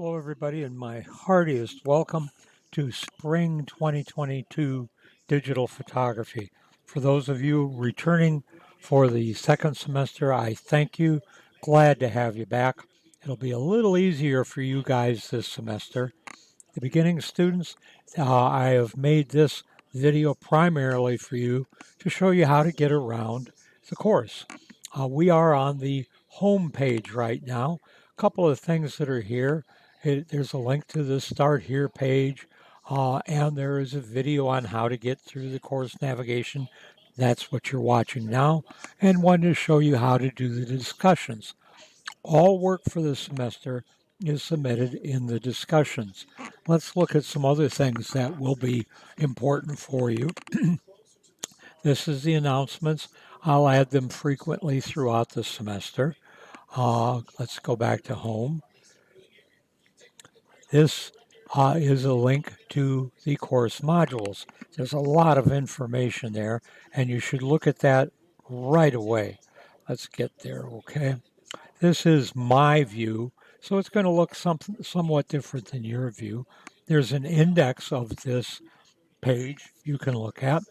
Hello, everybody, and my heartiest welcome to Spring 2022 Digital Photography. For those of you returning for the second semester, I thank you. Glad to have you back. It'll be a little easier for you guys this semester. The beginning students, I have made this video primarily for you to show you how to get around the course. We are on the home page right now. A couple of things that are here. There's a link to the Start Here page, and there is a video on how to get through the course navigation. That's what you're watching now, and one to show you how to do the discussions. All work for the semester is submitted in the discussions. Let's look at some other things that will be important for you. This is the announcements. I'll add them frequently throughout the semester. Let's go back to home. This is a link to the course modules. There's a lot of information there, and you should look at that right away. Let's get there, okay? This is my view, so it's going to look somewhat different than your view. There's an index of this page you can look at.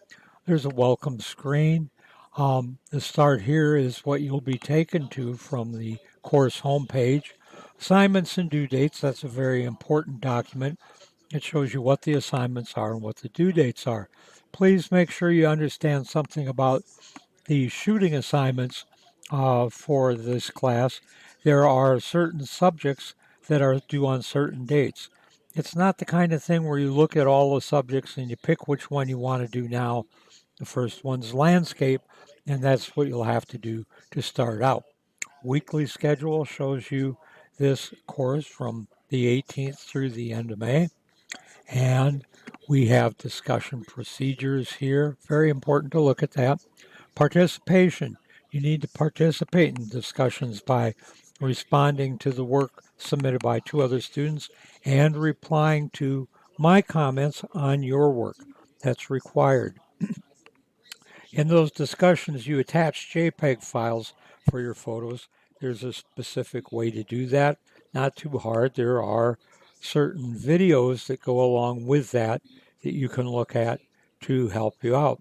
There's a welcome screen. The start here is what you'll be taken to from the course homepage. Assignments and due dates, that's a very important document. It shows you what the assignments are and what the due dates are. Please make sure you understand something about the shooting assignments for this class. There are certain subjects that are due on certain dates. It's not the kind of thing where you look at all the subjects and you pick which one you want to do now. The first one's landscape, and that's what you'll have to do to start out. Weekly schedule shows you this course from the 18th through the end of May. And we have discussion procedures here. Very important to look at that. Participation. You need to participate in discussions by responding to the work submitted by two other students and replying to my comments on your work. That's required. In those discussions, you attach JPEG files for your photos. There's a specific way to do that. Not too hard. There are certain videos that go along with that you can look at to help you out.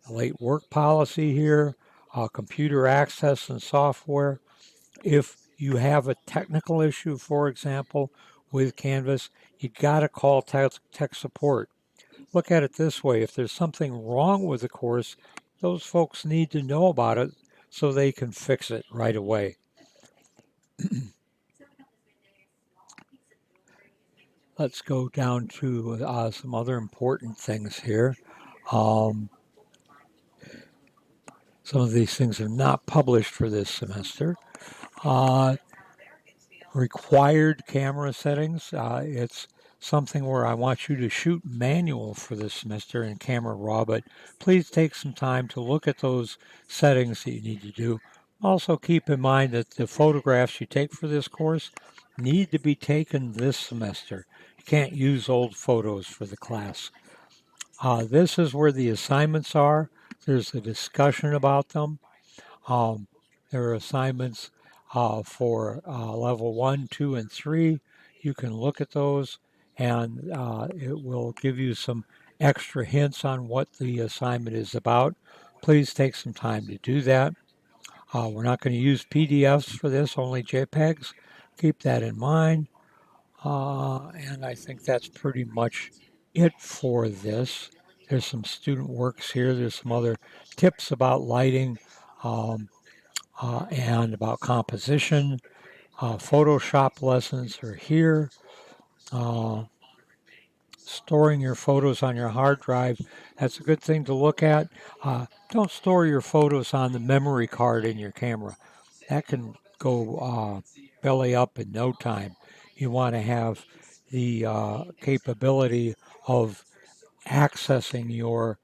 The late work policy here, computer access and software. If you have a technical issue, for example, with Canvas, you got to call tech support. Look at it this way. If there's something wrong with the course, those folks need to know about it so they can fix it right away. Let's go down to some other important things here. Some of these things are not published for this semester. Required camera settings. It's something where I want you to shoot manual for this semester in Camera Raw, but please take some time to look at those settings that you need to do. Also keep in mind that the photographs you take for this course need to be taken this semester. You can't use old photos for the class. This is where the assignments are. There's a discussion about them. There are assignments for level 1, 2, and 3. You can look at those and it will give you some extra hints on what the assignment is about. Please take some time to do that. We're not going to use PDFs for this, only JPEGs. Keep that in mind. And I think that's pretty much it for this. There's some student works here. There's some other tips about lighting. And about composition. Photoshop lessons are here. Storing your photos on your hard drive, that's a good thing to look at. Don't store your photos on the memory card in your camera. That can go belly up in no time. You want to have the capability of accessing your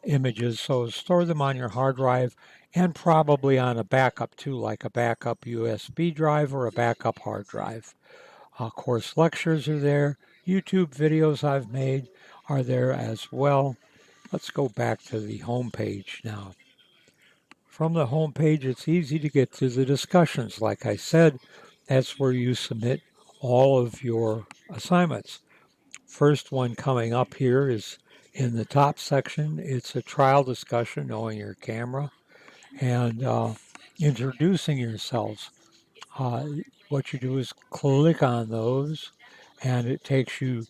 images, so store them on your hard drive and probably on a backup too, like a backup USB drive or a backup hard drive. Course lectures are there. YouTube videos I've made are there as well. Let's go back to the home page now. From the home page, it's easy to get to the discussions. Like I said, that's where you submit all of your assignments. First one coming up here is in the top section. It's a trial discussion, knowing your camera, and introducing yourselves. Uh, what you do is click on those, and it takes you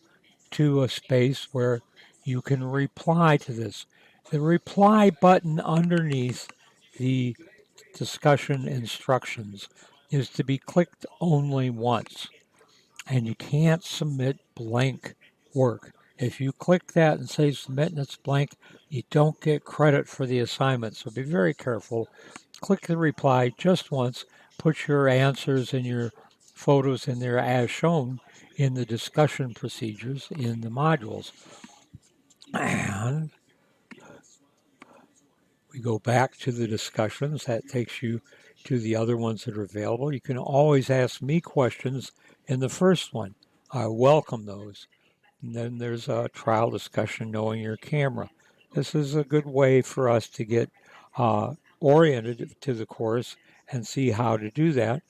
to a space where you can reply to this. The reply button underneath the discussion instructions is to be clicked only once, and you can't submit blank work. If you click that and say submit and it's blank, you don't get credit for the assignment. So be very careful. Click the reply just once, put your answers and your photos in there as shown in the discussion procedures in the modules. And we go back to the discussions. That takes you to the other ones that are available. You can always ask me questions in the first one. I welcome those. And then there's a trial discussion, knowing your camera. This is a good way for us to get oriented to the course and see how to do that.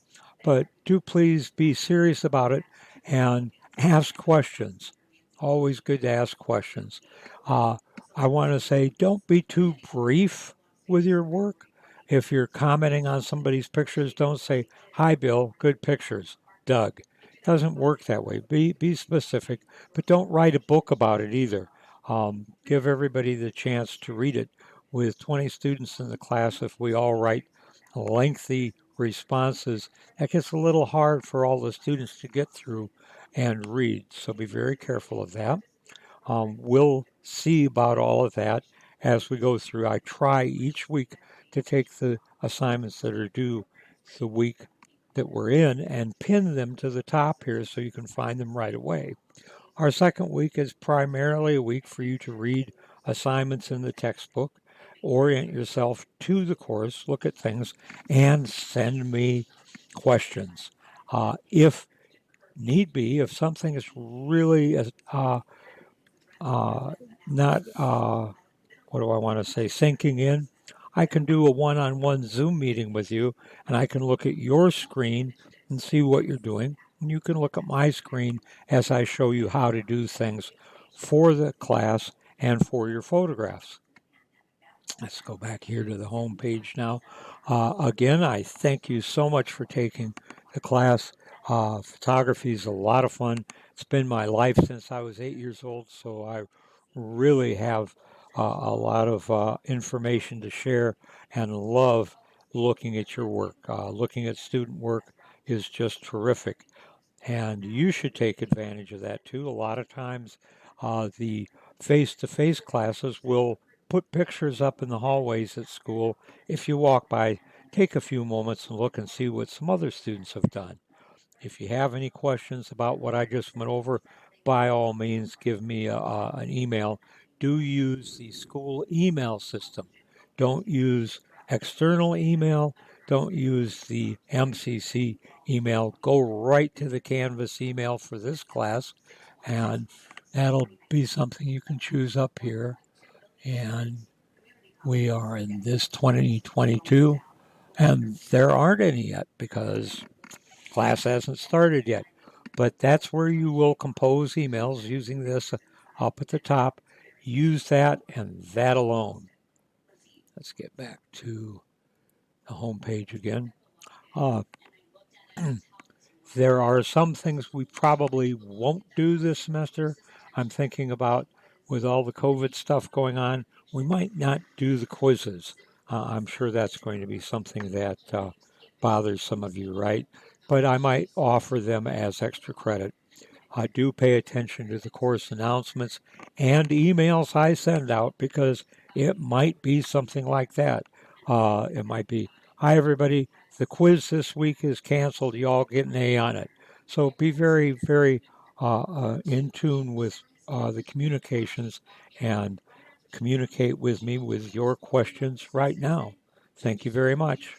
But do please be serious about it and ask questions. Always good to ask questions. Uh, I want to say don't be too brief with your work. If you're commenting on somebody's pictures, don't say, "Hi, Bill, good pictures, Doug." It doesn't work that way. Be specific, but don't write a book about it either. Give everybody the chance to read it. With 20 students in the class, if we all write lengthy responses, that gets a little hard for all the students to get through and read. So be very careful of that. We'll see about all of that as we go through. I try each week to take the assignments that are due the week that we're in and pin them to the top here so you can find them right away. Our second week is primarily a week for you to read assignments in the textbook, orient yourself to the course, look at things, and send me questions. If need be, if something is really not, what do I want to say, sinking in, I can do a one on one Zoom meeting with you and I can look at your screen and see what you're doing. And you can look at my screen as I show you how to do things for the class and for your photographs. Let's go back here to the home page now. Again, I thank you so much for taking the class. Photography is a lot of fun. It's been my life since I was 8 years old, so I really have a lot of information to share and love looking at your work. Looking at student work is just terrific, and you should take advantage of that too. A lot of times, the face to face classes will put pictures up in the hallways at school. If you walk by, take a few moments and look and see what some other students have done. If you have any questions about what I just went over, by all means, give me an email. Do use the school email system. Don't use external email. Don't use the MCC email. Go right to the Canvas email for this class, and that'll be something you can choose up here. And we are in this 2022, and there aren't any yet because class hasn't started yet. But that's where you will compose emails using this up at the top. Use that and that alone. Let's get back to the home page again. Uh, there are some things we probably won't do this semester. I'm thinking about with all the COVID stuff going on, we might not do the quizzes. I'm sure that's going to be something that bothers some of you, right? But I might offer them as extra credit. Do pay attention to the course announcements and emails I send out because it might be something like that. It might be, "Hi, everybody, the quiz this week is canceled. You all get an A on it." So be very, very in tune with the communications and communicate with me with your questions right now. Thank you very much.